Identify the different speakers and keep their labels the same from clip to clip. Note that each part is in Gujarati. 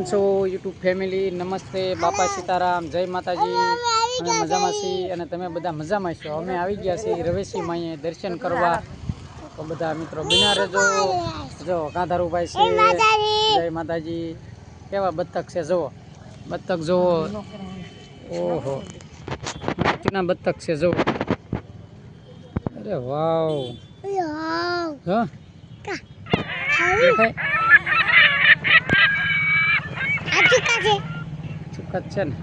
Speaker 1: છો યુટ્યુબ ફેમિલી? નમસ્તે, બાપા સીતારામ, જય માતાજી. અમે મજામાં છીએ અને તમે બધા મજામાં છો. અમે આવી ગયા છીએ રવેશી માઈએ દર્શન કરવા. તો બધા મિત્રો બિના રહેજો. જો કાંધારુભાઈ છે, જય માતાજી. કેવા બતક છે, જુઓ બતક જુઓ. ઓહો, મસ્તીના બતક છે, જુઓ. અરે વાવ, હા દેખાય ચુકત છે ને.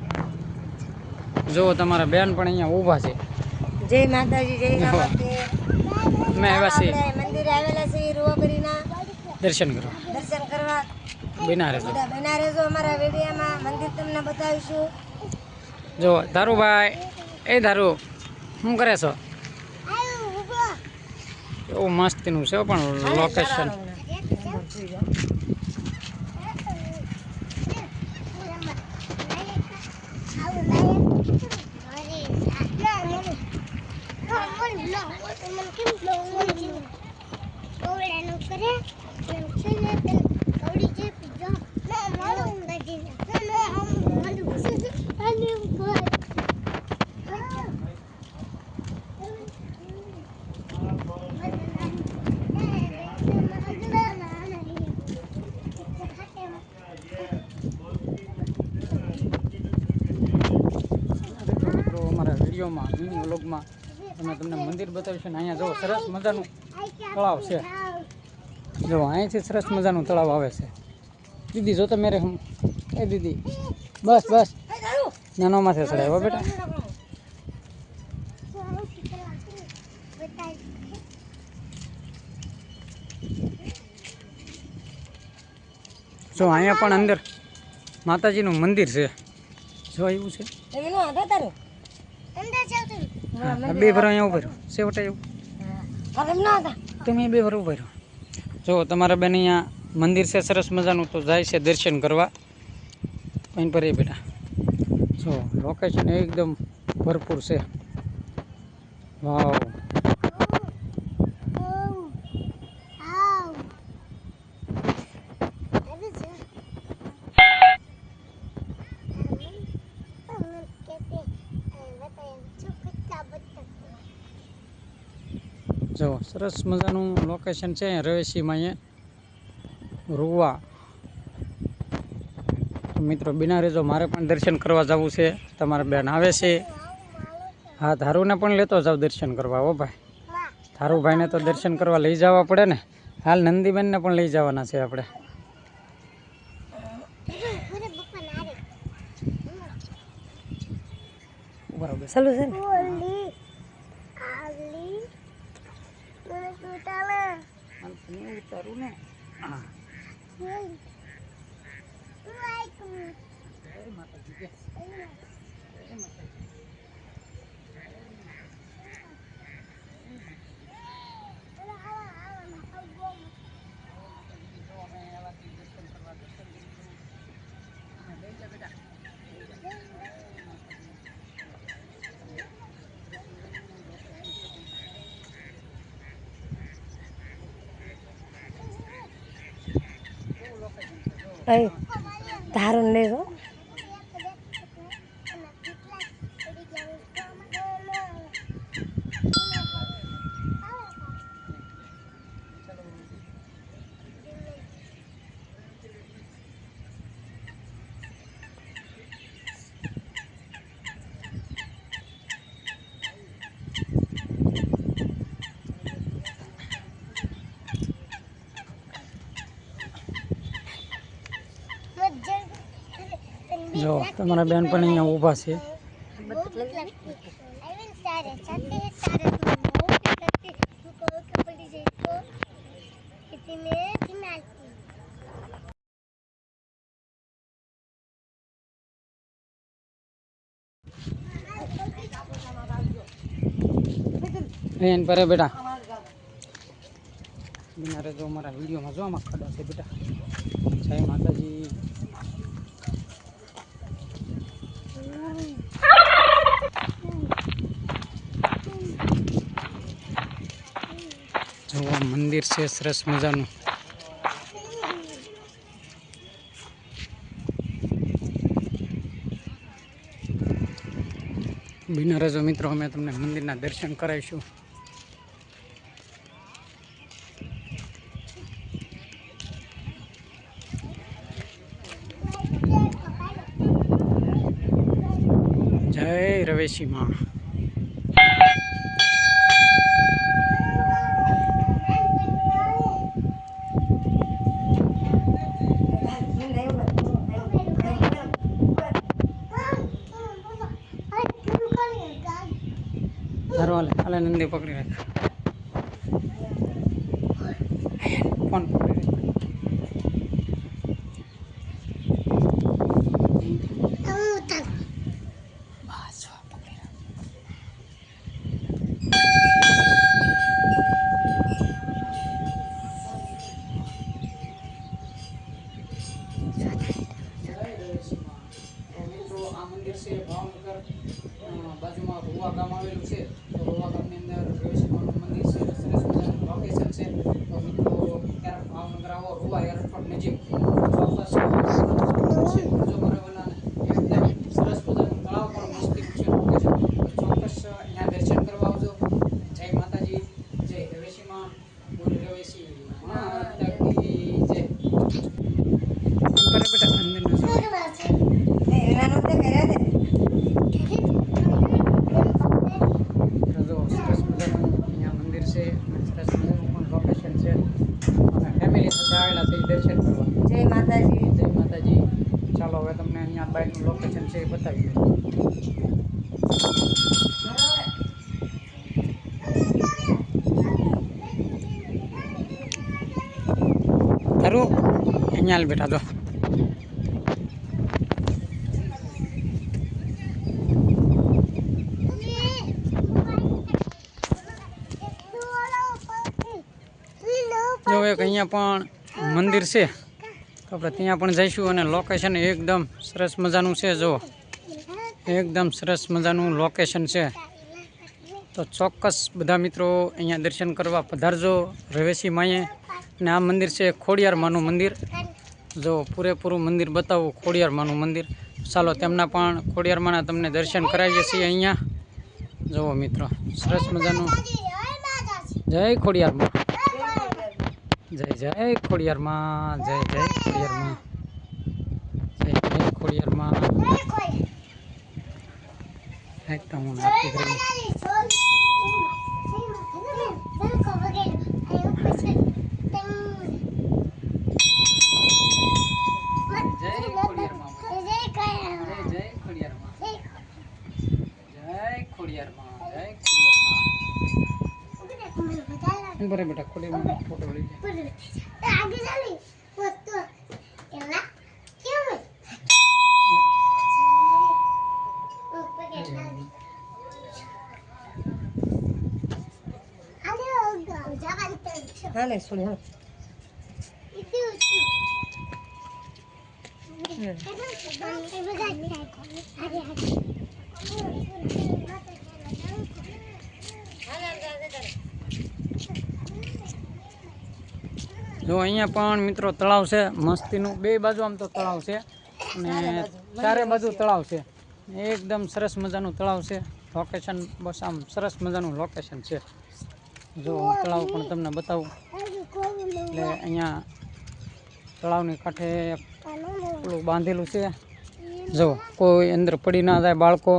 Speaker 1: જો તમારા બેન પણ અહીંયા ઊભા છે.
Speaker 2: જય માતાજી, જય માતાજી.
Speaker 1: અમે આવ્યા છીએ
Speaker 2: મંદિરે આવેલા છે રૂવાબરીના
Speaker 1: દર્શન કરવા. બિના રહેજો.
Speaker 2: બના રહેજો અમારા વિડીયોમાં. મંદિર તમને બતાવીશું.
Speaker 1: જો ધારુભાઈ, એ ધારુ શું કરે છો? એવું મસ્તીનું છે પણ લોકેશન. વિડીયોમાં મિની વ્લોગમાં અમે તમને મંદિર બતાવીશું ને. અહીંયા જો સરસ મજાનું તળાવ છે. જો અહીંથી સરસ મજાનું તળાવ આવે છે. દીદી જો તો મેરે હમ એ દીદી બસ બસ નાનો માથે ચડાવ્યો બેટા. જો અહીંયા પણ અંદર માતાજીનું મંદિર છે. જો એવું છે. બે ભરો અહીંયા ઉભા રહ્યો સેવટા એવું તમે બે ભરો ઉભા રહ્યો. જો તમારા બેન અહીંયા મંદિર છે સરસ મજાનું, તો જાય છે દર્શન કરવા. અહીં પર એ બેટા જો લોકેશન એકદમ ભરપૂર છે. વાવ, જો સરસ મજાનું લોકેશન છે રવેશીમાં અહીંયા રૂવા. મિત્રો બિના રહેજો, મારે પણ દર્શન કરવા જવું છે. તમારા બેન આવે છે. હા, ધારુને પણ લેતો જાવ દર્શન કરવા. હો ભાઈ, ધારુભાઈને તો દર્શન કરવા લઈ જવા પડે ને. હાલ નંદીબેનને પણ લઈ જવાના છે આપણે. બરાબર ચાલુ છે ને. ઉતારું ને. હા,
Speaker 2: ધારું લેવો.
Speaker 1: જો તમારા બેન પણ અહીંયા ઊભા છે. એન પર બેટા બિના રહેજો અમારા વિડીયોમાં. જો આમાં ખાડા છે બેટા. જય માતાજી. જો મંદિર છે સરસ મજાનું. બિના રહેજો મિત્રો, અમે તમને મંદિરના દર્શન કરાવીશું. જય રવેશી માં. હાલે હાલે નંદી પકડી રાખ, ફોન પકડી રાખ. બસ પકડી રાખ. મિત્રો આ મંદિર છે ભાવનગર બાજુમાં રૂવા ગામ આવેલું છે. તો રૂવા ગામની અંદર રવેશી માનું મંદિર છે, સરસ મજાનું લોકેશન છે. તો મિત્રો ક્યારેક ભાવનગર આવો રૂવા એરપોર્ટ નજીક ચોક્કસ જો બરાબરના એકદમ સરસ મજાનું તળાવ પણ મસ્તી છે લોકેશન. ચોક્કસ અહીંયા દર્શન કરવા આવજો. જય માતાજી, જય રવેશી માં, બોલ રવેશી માતાજી જય. બેટા અંદર ન સરસ મજાનું અહીંયા મંદિર છે, સરસ મજાનું પણ લોકેશન છે. અમે ફેમિલી સાથે આવેલા છે દર્શન કરવા.
Speaker 2: જય માતાજી.
Speaker 1: જય માતાજી. ચાલો હવે તમને અહીંયા બાઇકનું લોકેશન છે એ બતાવી દઉં. તારું અહીંયા હાલ બેટા તો જો એક અહીંયા પણ મંદિર છે, તો આપણે ત્યાં પણ જઈશું. અને લોકેશન એકદમ સરસ મજાનું છે. જો એકદમ સરસ મજાનું લોકેશન છે. તો ચોક્કસ બધા મિત્રો અહીંયા દર્શન કરવા પધારજો રવેશી માએ. અને આ મંદિર છે ખોડિયાર માનું મંદિર. જો પૂરેપૂરું મંદિર બતાવું, ખોડિયાર માનું મંદિર. ચાલો તેમના પણ ખોડિયાર માના તમને દર્શન કરાવીએ છીએ અહીંયા. જુઓ મિત્રો સરસ મજાનું. જય ખોડિયાર માં, જય જય ખોડિયાર માં, જય જય ખોડિયાર માં, જય જય ખોડિયાર માં. એકદમ હું આરતી કરી. જય ખોડિયાર માં, જય જય ખોડિયાર માં, જય ખોડિયાર માં, જય ખોડિયાર માં. બરે બેટા ખોડિયાર માં ફોટો લઈ જાય.
Speaker 2: આગે ચાલી તો એલા કેમ હાલે સુણી હાલ
Speaker 1: જો અહીંયા પણ મિત્રો તળાવ છે મસ્તીનું. બે બાજુ આમ તો તળાવ છે અને ચારે બાજુ તળાવ છે. એકદમ સરસ મજાનું તળાવ છે. લોકેશન બસ આમ સરસ મજાનું લોકેશન છે. જો તળાવ પણ તમને બતાવું. એટલે અહીંયા તળાવની કાંઠે પેલું બાંધેલું છે. જો કોઈ અંદર પડી ના જાય બાળકો,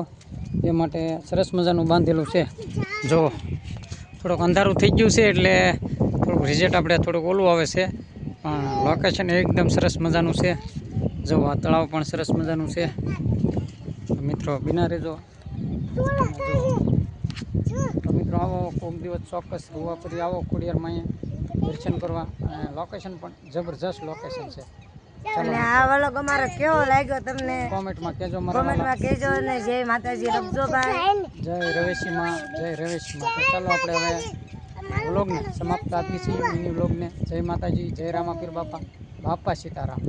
Speaker 1: એ માટે સરસ મજાનું બાંધેલું છે. જો થોડુંક અંધારું થઈ ગયું છે એટલે થોડુંક રિઝલ્ટ આપણે થોડુંક ઓલું આવે છે, પણ લોકેશન એકદમ સરસ મજાનું છે. જો આ તળાવ પણ સરસ મજાનું છે. મિત્રો બિના રહેજો. તો મિત્રો આવો કોઈક દિવસ ચોક્કસ રૂવાપુરી આવો ખોડિયારમાં દર્શન કરવા. અને લોકેશન પણ જબરજસ્ત લોકેશન છે.
Speaker 2: અને આ વ્લોગ અમારો કેવો લાગ્યો તમને
Speaker 1: કોમેન્ટમાં કહેજો.
Speaker 2: કોમેન્ટમાં કહેજો. અને જય માતાજી લખજો ભાઈ.
Speaker 1: જય રવેશી માં, જય રવેશી માં. તો ચાલો આપણે હવે વ્લોગને સમાપ્ત આપીએ છીએ, મિની વ્લોગને. જય માતાજી, જય રામાપીર બાપા, બાપા સીતારામ.